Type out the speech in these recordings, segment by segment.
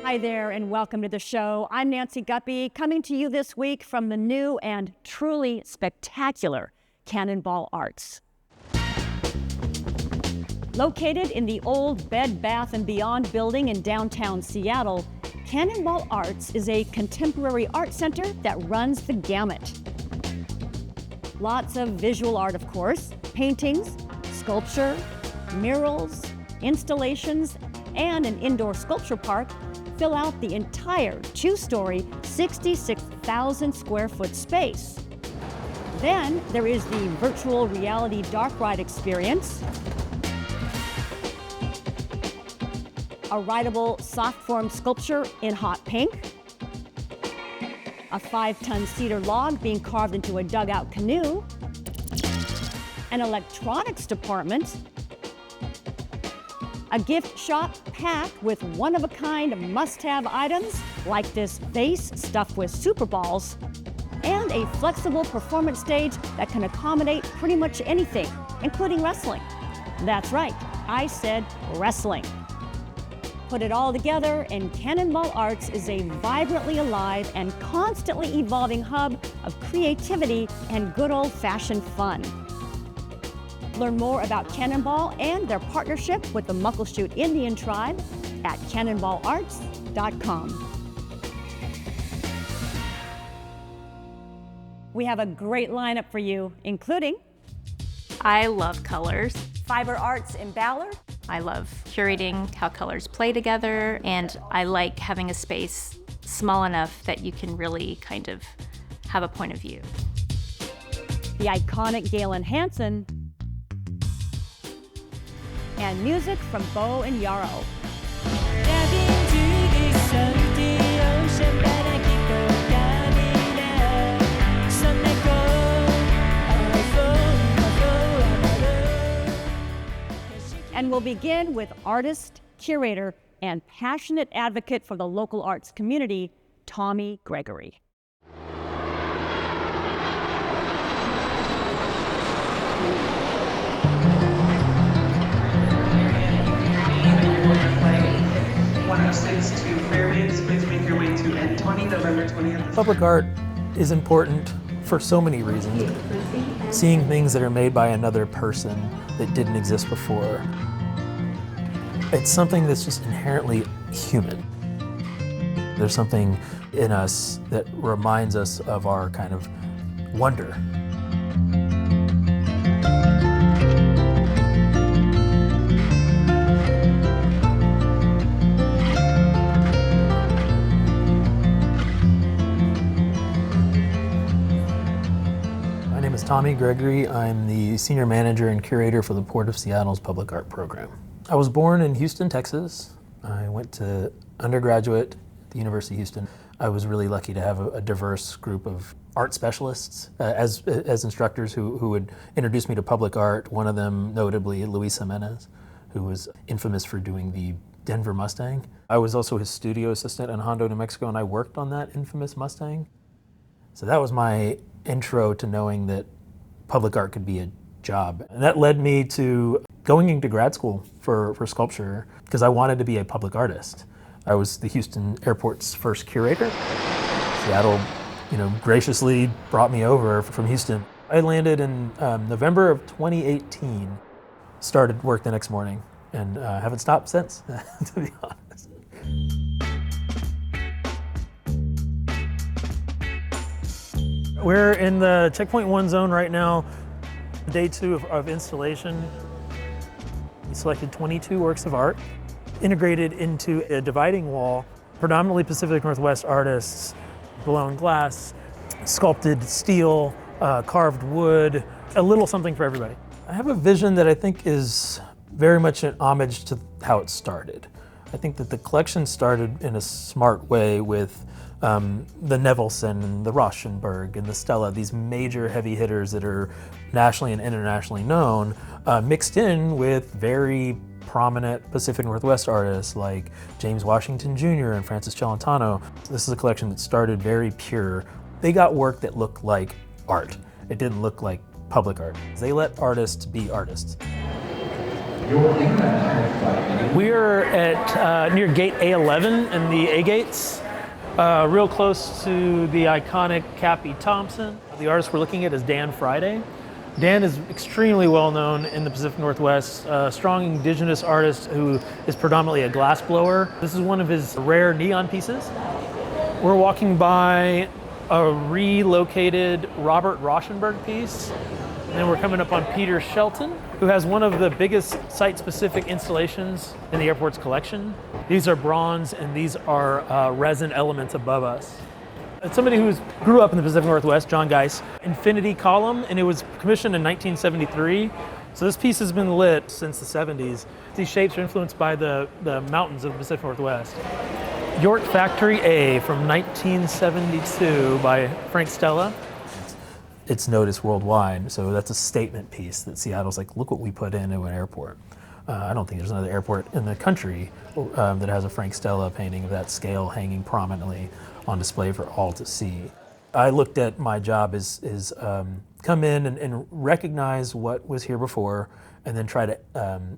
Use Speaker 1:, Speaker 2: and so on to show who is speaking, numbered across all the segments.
Speaker 1: Hi there and welcome to the show. I'm Nancy Guppy, coming to you this week from the new and truly spectacular Cannonball Arts. Located in the old Bed Bath & Beyond building in downtown Seattle, Cannonball Arts is a contemporary art center that runs the gamut. Lots of visual art, of course, paintings, sculpture, murals, installations, and an indoor sculpture park fill out the entire two-story, 66,000 square foot space. Then there is the virtual reality dark ride experience, a rideable soft-form sculpture in hot pink, a 5-ton cedar log being carved into a dugout canoe, an electronics department, a gift shop packed with one-of-a-kind must-have items like this vase stuffed with super balls, and a flexible performance stage that can accommodate pretty much anything, including wrestling. That's right, I said wrestling. Put it all together, and Cannonball Arts is a vibrantly alive and constantly evolving hub of creativity and good old-fashioned fun. Learn more about Cannonball and their partnership with the Muckleshoot Indian tribe at cannonballarts.com. We have a great lineup for you, including
Speaker 2: I love colors.
Speaker 1: Fiber Arts in Ballard,
Speaker 2: I love curating how colors play together, and I like having a space small enough that you can really kind of have a point of view.
Speaker 1: the iconic Gaylen Hansen, and music from Bo and Yarrow. And we'll begin with artist, curator, and passionate advocate for the local arts community, Tommy Gregory.
Speaker 3: To Fairbanks, please make your way to N20, November 20th.
Speaker 4: Public art is important for so many reasons. Seeing things that are made by another person that didn't exist before. It's something that's just inherently human. There's something in us that reminds us of our kind of wonder. My name is Tommy Gregory. I'm the senior manager and curator for the Port of Seattle's public art program. I was born in Houston, Texas. I went to undergraduate at the University of Houston. I was really lucky to have a diverse group of art specialists as instructors who would introduce me to public art. One of them, notably, Luis Jimenez, who was infamous for doing the Denver Mustang. I was also his studio assistant in Hondo, New Mexico, and I worked on that infamous Mustang. So that was my intro to knowing that public art could be a job. And that led me to going into grad school for sculpture because I wanted to be a public artist. I was the Houston airport's first curator. Seattle, graciously brought me over from Houston. I landed in November of 2018, started work the next morning, and haven't stopped since, to be honest. We're in the Checkpoint 1 zone right now, day 2 of installation. We selected 22 works of art, integrated into a dividing wall, predominantly Pacific Northwest artists, blown glass, sculpted steel, carved wood, a little something for everybody. I have a vision that I think is very much an homage to how it started. I think that the collection started in a smart way with the Nevelson and the Rauschenberg and the Stella, these major heavy hitters that are nationally and internationally known, mixed in with very prominent Pacific Northwest artists like James Washington Jr. and Francis Celentano. This is a collection that started very pure. They got work that looked like art. It didn't look like public art. They let artists be artists. We're at near gate A11 in the A gates, real close to the iconic Cappy Thompson. The artist we're looking at is Dan Friday. Dan is extremely well known in the Pacific Northwest, a strong indigenous artist who is predominantly a glass blower. This is one of his rare neon pieces. We're walking by a relocated Robert Rauschenberg piece. And then we're coming up on Peter Shelton, who has one of the biggest site-specific installations in the airport's collection. These are bronze and these are resin elements above us. It's somebody who grew up in the Pacific Northwest, John Geis. Infinity Column, and it was commissioned in 1973. So this piece has been lit since the 70s. These shapes are influenced by the mountains of the Pacific Northwest. York Factory A from 1972 by Frank Stella. It's noticed worldwide, so that's a statement piece that Seattle's like, look what we put into an airport. I don't think there's another airport in the country that has a Frank Stella painting of that scale hanging prominently on display for all to see. I looked at my job as come in and recognize what was here before and then try to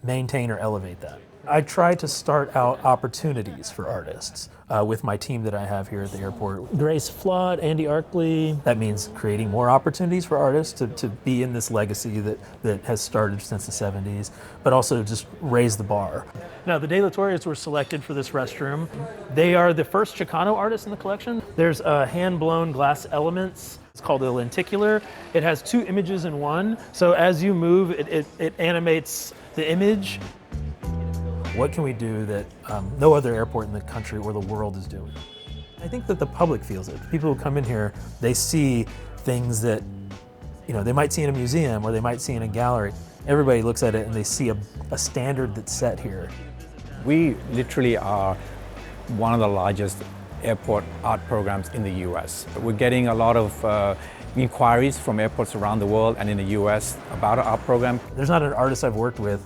Speaker 4: maintain or elevate that. I try to start out opportunities for artists with my team that I have here at the airport. Grace Flood, Andy Arkley. That means creating more opportunities for artists to be in this legacy that has started since the 70s, but also just raise the bar. Now, the De La Torres were selected for this restroom. They are the first Chicano artists in the collection. There's hand-blown glass elements. It's called a lenticular. It has two images in one, so as you move, it animates the image. What can we do that no other airport in the country or the world is doing? I think that the public feels it. People who come in here, they see things that, they might see in a museum or they might see in a gallery. Everybody looks at it and they see a standard that's set here.
Speaker 5: We literally are one of the largest airport art programs in the US. We're getting a lot of inquiries from airports around the world and in the US about our art program.
Speaker 4: There's not an artist I've worked with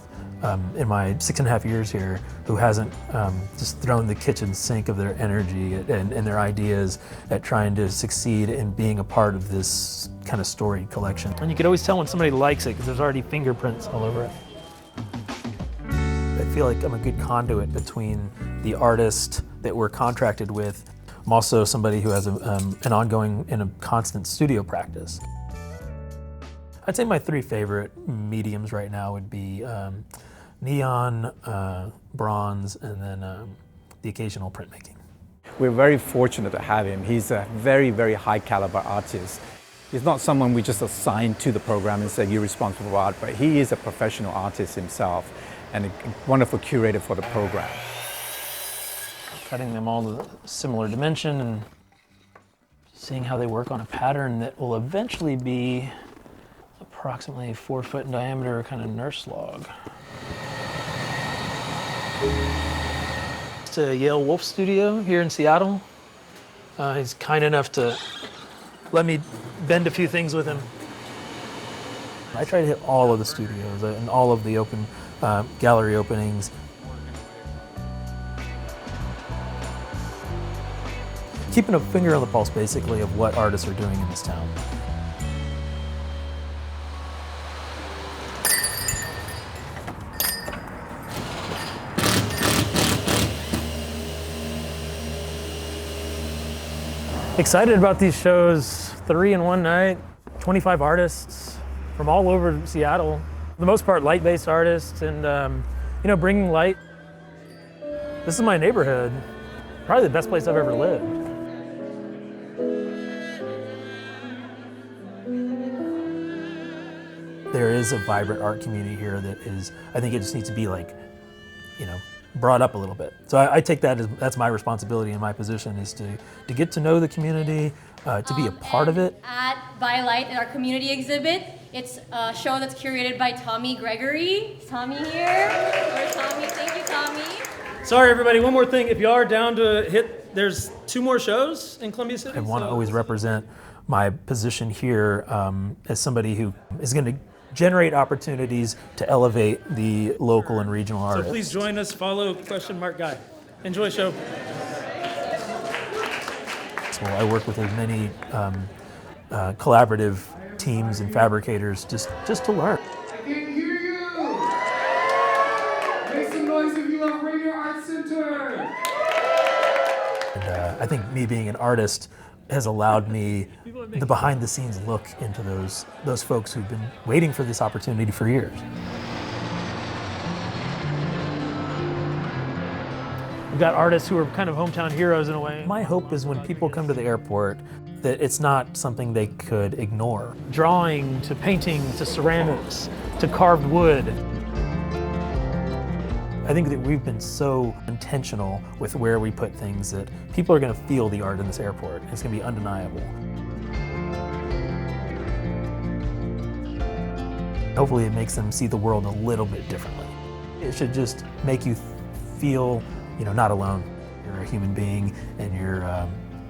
Speaker 4: in my 6.5 years here who hasn't just thrown the kitchen sink of their energy and their ideas at trying to succeed in being a part of this kind of storied collection. And you can always tell when somebody likes it because there's already fingerprints all over it. I feel like I'm a good conduit between the artist that we're contracted with. I'm also somebody who has an ongoing and a constant studio practice. I'd say my three favorite mediums right now would be neon, bronze, and then the occasional printmaking.
Speaker 5: We're very fortunate to have him. He's a very, very high caliber artist. He's not someone we just assigned to the program and said, you're responsible for art, but he is a professional artist himself and a wonderful curator for the program.
Speaker 4: Cutting them all to a similar dimension and seeing how they work on a pattern that will eventually be approximately 4 foot in diameter, kind of nurse log. It's a Yale Wolf studio here in Seattle. He's kind enough to let me bend a few things with him. I try to hit all of the studios and all of the open gallery openings. Keeping a finger on the pulse, basically, of what artists are doing in this town. Excited about these shows, 3 in one night, 25 artists from all over Seattle. For the most part, light-based artists and, bringing light. This is my neighborhood, probably the best place I've ever lived. There is a vibrant art community here that is, I think it just needs to be brought up a little bit. So I take that as, that's my responsibility in my position, is to get to know the community, to be a part of it.
Speaker 6: At Bylight, in our community exhibit, it's a show that's curated by Tommy Gregory. Is Tommy here? Where's Tommy? Thank you, Tommy.
Speaker 4: Sorry, everybody, one more thing. If you are down to hit, there's 2 more shows in Columbia City. I want to always represent my position here as somebody who is going to generate opportunities to elevate the local and regional artists. So please join us, follow !Guy. Enjoy show. So I work with as many collaborative teams and fabricators just to learn.
Speaker 7: I can hear you!
Speaker 4: I think me being an artist has allowed me the behind the scenes look into those folks who've been waiting for this opportunity for years.
Speaker 7: We've got artists who are kind of hometown heroes in a way.
Speaker 4: My hope is when people come to the airport that it's not something they could ignore.
Speaker 7: Drawing to painting to ceramics to carved wood.
Speaker 4: I think that we've been so intentional with where we put things that people are going to feel the art in this airport. It's going to be undeniable. Hopefully it makes them see the world a little bit differently. It should just make you feel, not alone. You're a human being and you're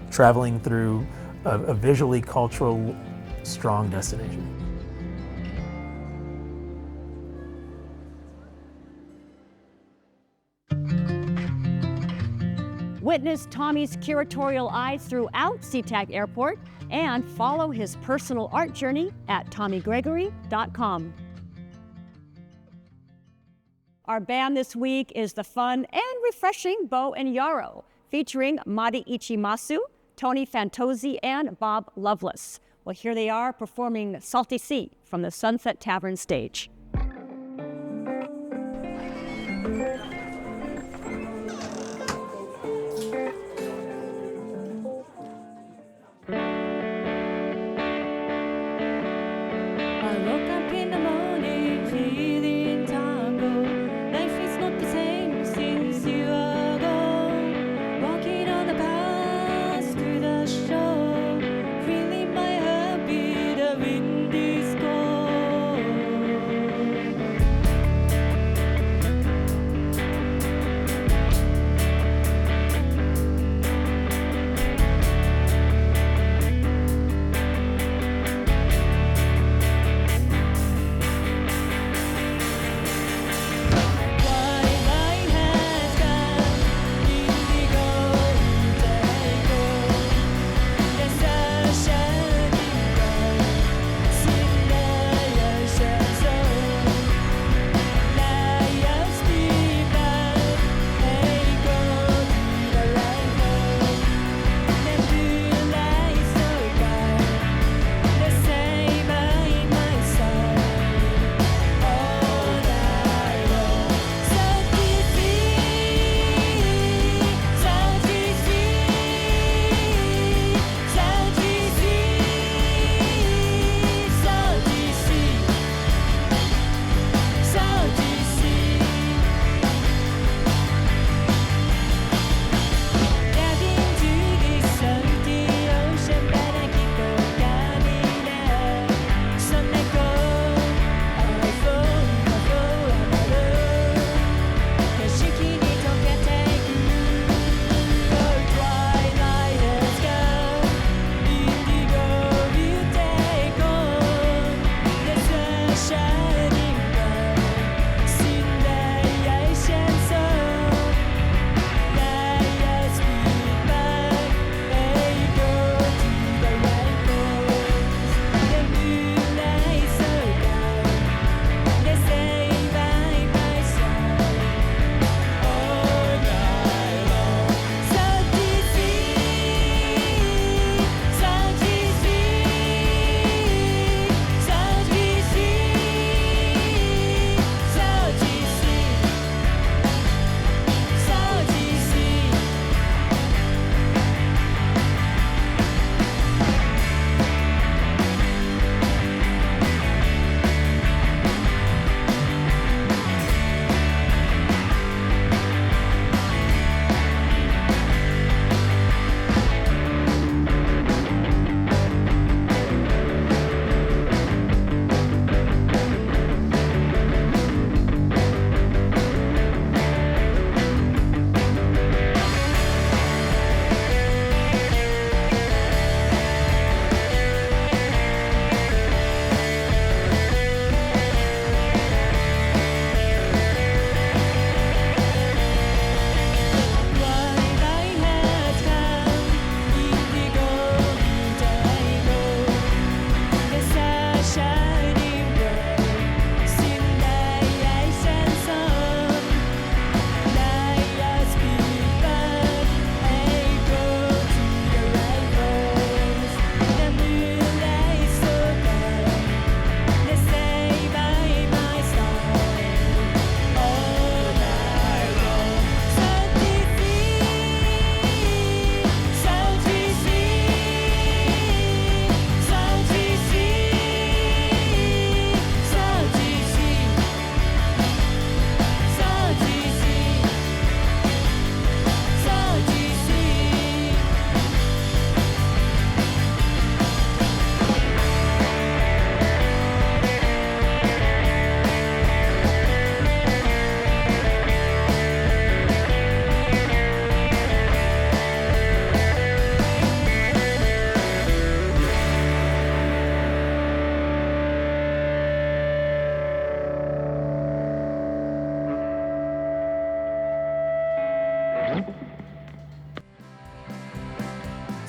Speaker 4: traveling through a visually cultural, strong destination.
Speaker 1: Witness Tommy's curatorial eyes throughout SeaTac Airport and follow his personal art journey at tommygregory.com. Our band this week is the fun and refreshing Bo and Yarrow, featuring Mari Ichimasu, Tony Fantozzi, and Bob Loveless. Well, here they are performing Salty Sea from the Sunset Tavern stage.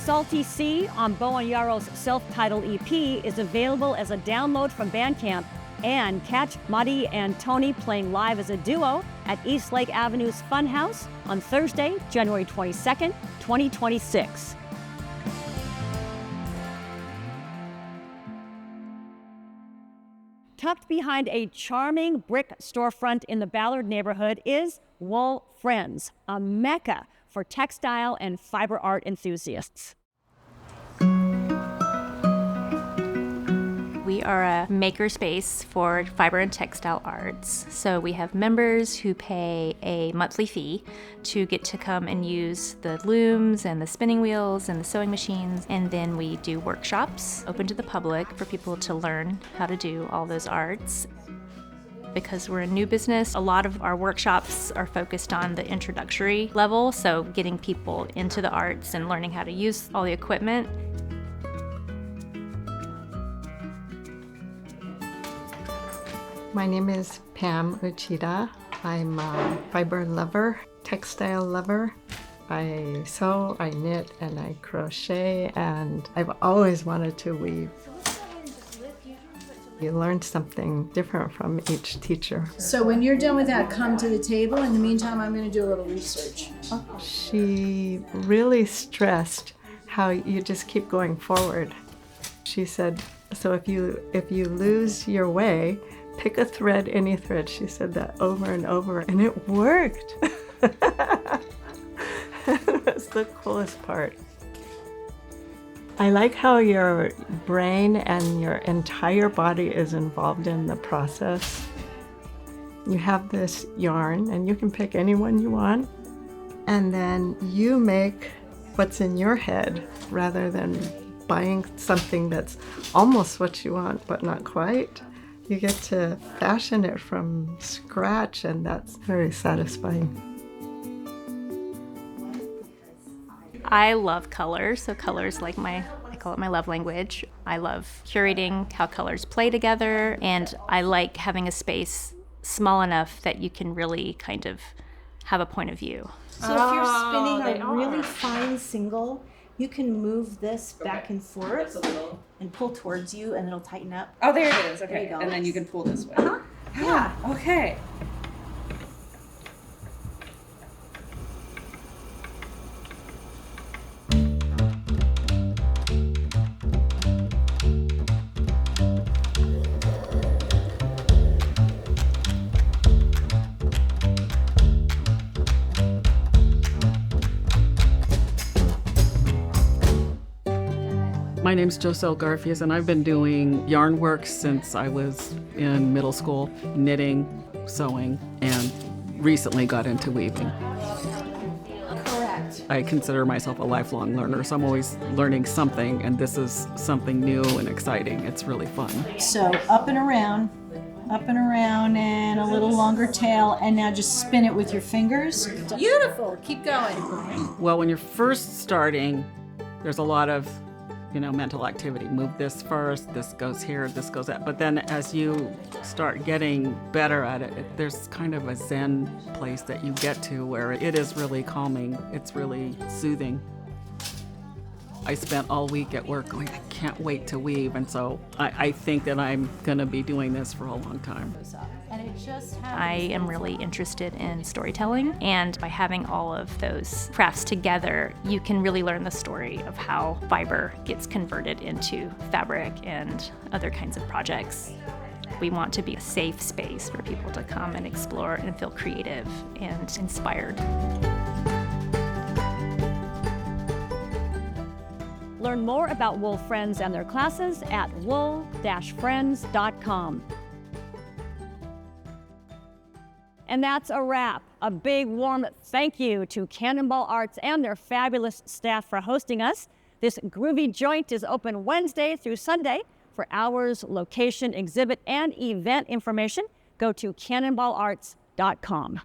Speaker 1: Salty Sea on Bo and Yarrow's self-titled EP is available as a download from Bandcamp, and catch Madi and Tony playing live as a duo at East Lake Avenue's Funhouse on Thursday, January 22nd, 2026. Tucked behind a charming brick storefront in the Ballard neighborhood is Wool Friends, a mecca for textile and fiber art enthusiasts.
Speaker 2: We are a makerspace for fiber and textile arts. So we have members who pay a monthly fee to get to come and use the looms and the spinning wheels and the sewing machines. And then we do workshops open to the public for people to learn how to do all those arts. Because we're a new business, a lot of our workshops are focused on the introductory level, so getting people into the arts and learning how to use all the equipment.
Speaker 8: My name is Pam Uchida. I'm a fiber lover, textile lover. I sew, I knit, and I crochet, and I've always wanted to weave. You learn something different from each teacher.
Speaker 9: So when you're done with that, come to the table. In the meantime, I'm going to do a little research.
Speaker 8: She really stressed how you just keep going forward. She said, so if you lose your way, pick a thread, any thread. She said that over and over, and it worked. That's the coolest part. I like how your brain and your entire body is involved in the process. You have this yarn, and you can pick any one you want, and then you make what's in your head rather than buying something that's almost what you want, but not quite. You get to fashion it from scratch, and that's very satisfying.
Speaker 2: I love color, so color's like I call it my love language. I love curating how colors play together, and I like having a space small enough that you can really kind of have a point of view.
Speaker 10: So if you're spinning a really fine single, you can move this back and forth and pull towards you, and it'll tighten up.
Speaker 11: Oh, there it is. Okay,
Speaker 10: There you go.
Speaker 11: and then you can pull this way.
Speaker 10: Yeah.
Speaker 11: Okay.
Speaker 12: My name's Joselle Garfias, and I've been doing yarn work since I was in middle school, knitting, sewing, and recently got into weaving.
Speaker 10: Correct.
Speaker 12: I consider myself a lifelong learner, so I'm always learning something, and this is something new and exciting. It's really fun.
Speaker 9: So up and around, and a little longer tail, and now just spin it with your fingers. Beautiful. Keep going.
Speaker 12: Well, when you're first starting, there's a lot of mental activity. Move this first, this goes here, this goes that. But then as you start getting better at it, there's kind of a zen place that you get to where it is really calming. It's really soothing. I spent all week at work going, I can't wait to weave. And so I think that I'm going to be doing this for a long time.
Speaker 2: I am really interested in storytelling, and by having all of those crafts together, you can really learn the story of how fiber gets converted into fabric and other kinds of projects. We want to be a safe space for people to come and explore and feel creative and inspired.
Speaker 1: Learn more about Wool Friends and their classes at wool-friends.com. And that's a wrap. A big warm thank you to Cannonball Arts and their fabulous staff for hosting us. This groovy joint is open Wednesday through Sunday. For hours, location, exhibit, and event information, go to cannonballarts.com.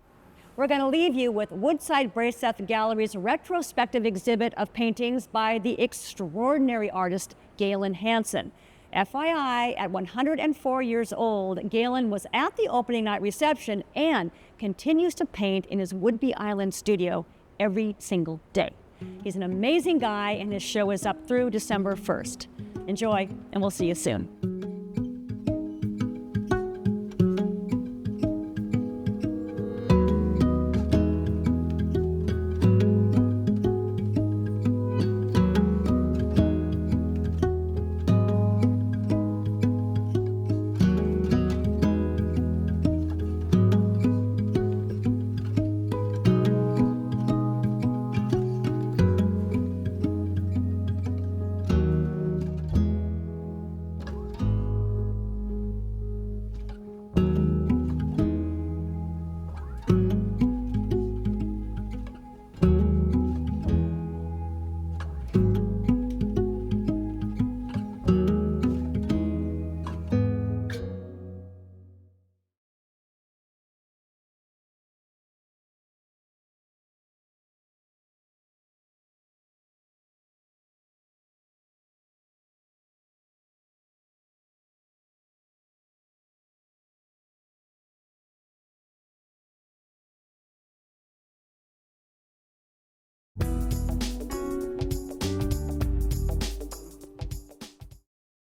Speaker 1: We're going to leave you with Woodside Braseth Gallery's retrospective exhibit of paintings by the extraordinary artist Gaylen Hansen. FYI, at 104 years old, Gaylen was at the opening night reception and continues to paint in his Whidbey Island studio every single day. He's an amazing guy, and his show is up through December 1st. Enjoy, and we'll see you soon.